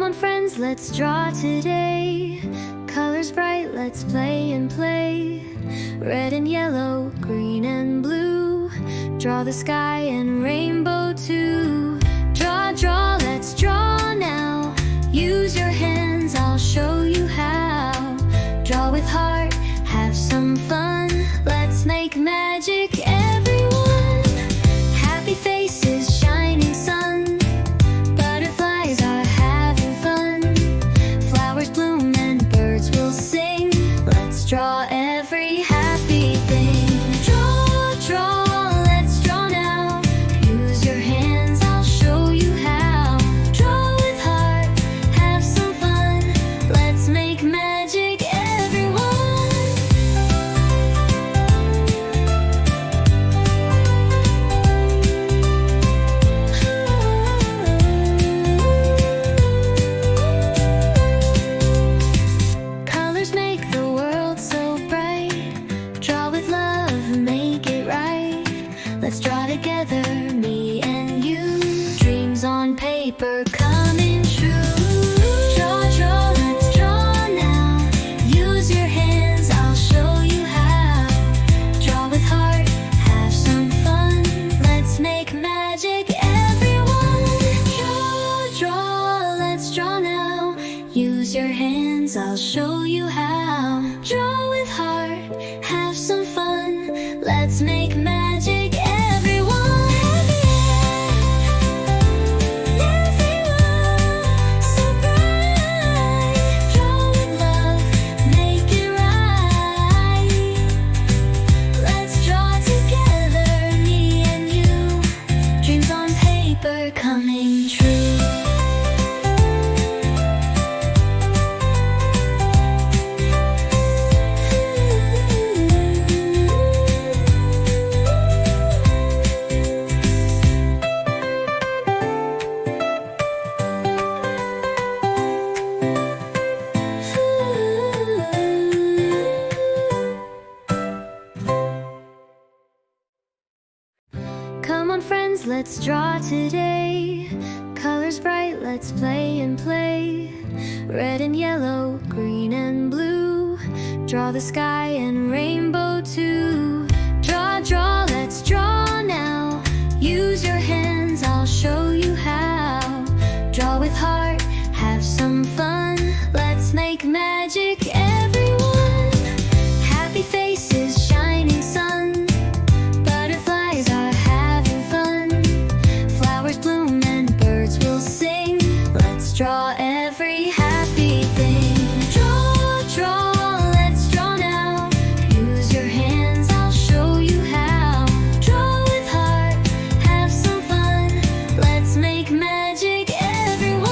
Come on friends, let's draw today. Colors bright, let's play and play. Red and yellow, green and blue. Draw the sky and rainbow too. Draw, draw, let's draw now. Use your hands, I'll show you how. Draw with heart, have some fun. Let's make magic, everyone. Happy faces, shining sun. Butterflies are having fun. Flowers bloom and birds will sing. Let's draw every happy thing. Draw, draw, let's draw now. Use your hands, I'll show you how. Draw with heart, have some fun. Let's make magic, everyone. Colors make the world so bright. Draw with love, make it right. Let's draw together, me and you. Dreams on paper coming true. Draw, draw, let's draw now. Use your hands, I'll show you how. Draw with heart, have some fun. Let's make magic, everyone. Draw, draw, let's draw now. Use your hands, I'll show you how. Draw with heart, have some fun. Let's make magic, everyone. Everyone, so bright. Draw with love, make it right. Let's draw together, me and you. Dreams on paper coming true. Come on friends, let's draw today. Colors bright, let's play and play. Red and yellow, green and blue. Draw the sky and rainbow too. Draw, draw, let's draw now. Use your hands, I'll show you how. Draw with heart, have some fun. Let's make magic, everyone. Happy faces, shining sun. Butterflies are having fun. Flowers bloom and birds will sing. Let's draw every happy thing. Draw, draw, let's draw now. Use your hands, I'll show you how. Draw with heart, have some fun. Let's make magic, everyone.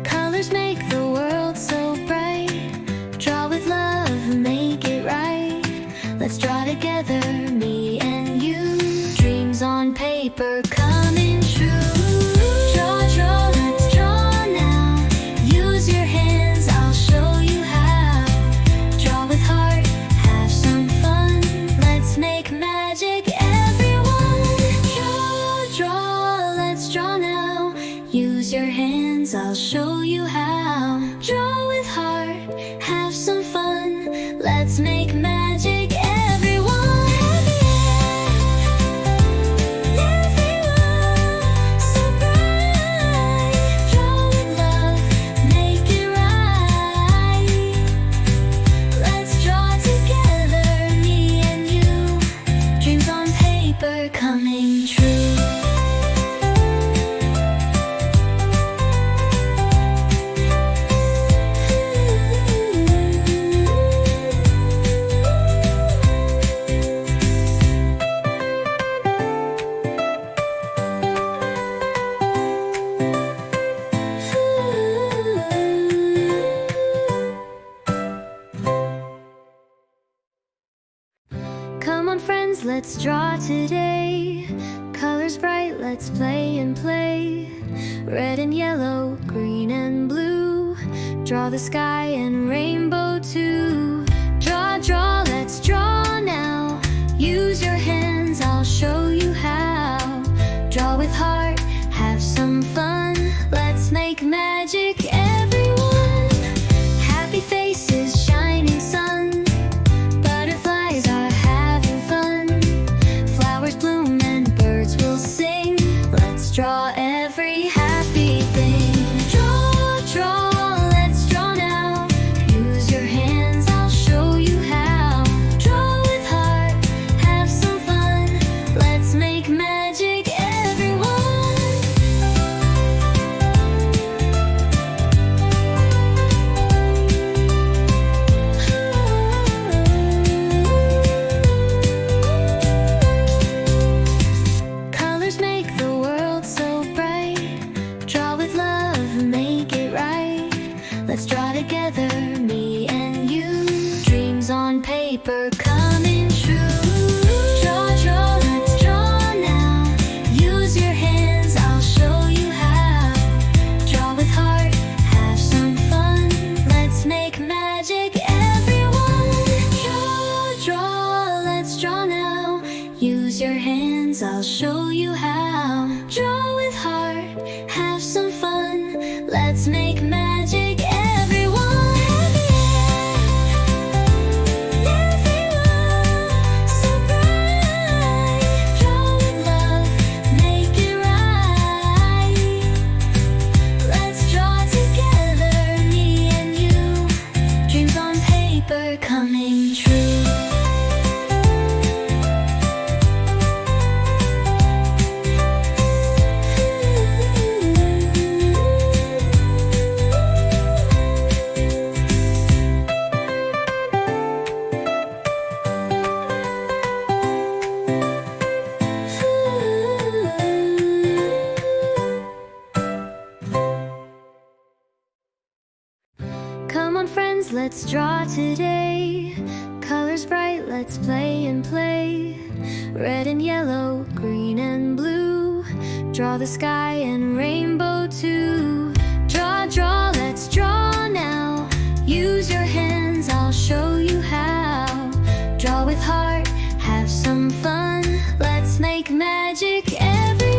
Colors make the world so bright. Draw with love, make it right. Let's draw together, me and you. Dreams on paper coming true. Draw, draw, let's draw now. Use your hands, I'll show you how. Draw with heart, have some fun. Let's make magic, everyone. Draw, draw, let's draw now. Use your hands, I'll show you how. Draw with heart, have some fun. Let's make magic, everyone. Everyone, so bright. Draw with love, make it right. Let's draw together, me and you. Dreams on paper coming true. Come on friends, let's draw today. Colors bright, let's play and play. Red and yellow, green and blue. Draw the sky and rainbow too. Draw, draw, let's draw now. Use your hands, I'll show you how. Draw with heart, have some fun. Let's make magic, everyone. Happy faces, shining sun. Butterflies are having fun. Flowers bloom and birds will sing. Let's draw every happy thing. Draw, draw, let's draw now. Use your hands, I'll show you how. Draw with heart, have some fun. Let's make magic, everyone. Colors make the world so bright. Draw with love, make it right. Let's draw together, me and you. Dreams on paper coming true. Draw, draw, let's draw now. Use your hands, I'll show you how. Draw with heart, have some fun. Let's make magic, everyone. Draw, draw, let's draw now. Use your hands, I'll show you how. Draw with heart, have some fun. Let's make magic, everyone. Everyone, so bright. Draw with love, make it right. Let's draw together, me and you. Dreams on paper coming true. Come on friends, let's draw today. Colors bright, let's play and play. Red and yellow, green and blue. Draw the sky and rainbow too. Draw, draw, let's draw now. Use your hands, I'll show you how. Draw with heart, have some fun. Let's make magic, every